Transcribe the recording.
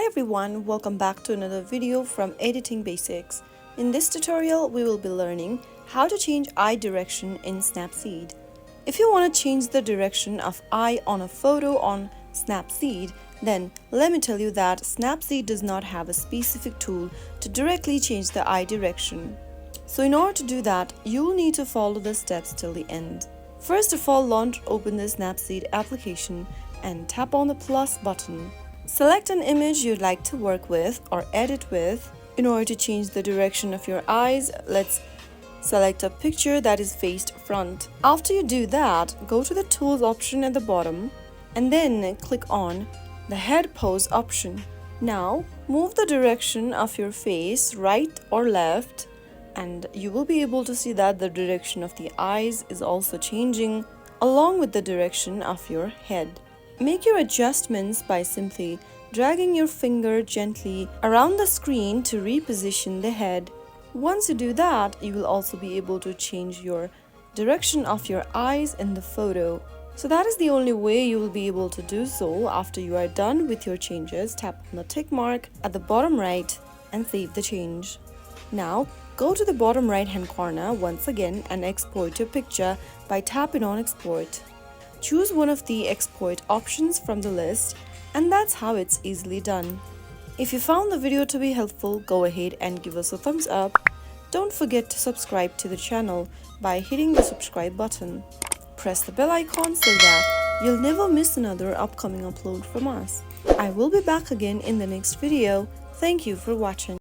Hi everyone, welcome back to another video from Editing Basics. In this tutorial, we will be learning how to change eye direction in Snapseed. If you want to change the direction of eye on a photo on Snapseed, then let me tell you that Snapseed does not have a specific tool to directly change the eye direction. So in order to do that, you will need to follow the steps till the end. First of all, launch open the Snapseed application and tap on the plus button. Select an image you'd like to work with or edit with. In order to change the direction of your eyes, let's select a picture that is faced front. After you do that, go to the Tools option at the bottom and then click on the Head Pose option. Now, move the direction of your face right or left, and you will be able to see that the direction of the eyes is also changing along with the direction of your head. Make your adjustments by simply dragging your finger gently around the screen to reposition the head. Once you do that, you will also be able to change your direction of your eyes in the photo. So that is the only way you will be able to do so. After you are done with your changes, tap on the tick mark at the bottom right and save the change. Now, go to the bottom right hand corner once again and export your picture by tapping on Export. Choose one of the export options from the list, and that's how it's easily done. If you found the video to be helpful, go ahead and give us a thumbs up. Don't forget to subscribe to the channel by hitting the subscribe button. Press the bell icon so that you'll never miss another upcoming upload from us. I will be back again in the next video. Thank you for watching.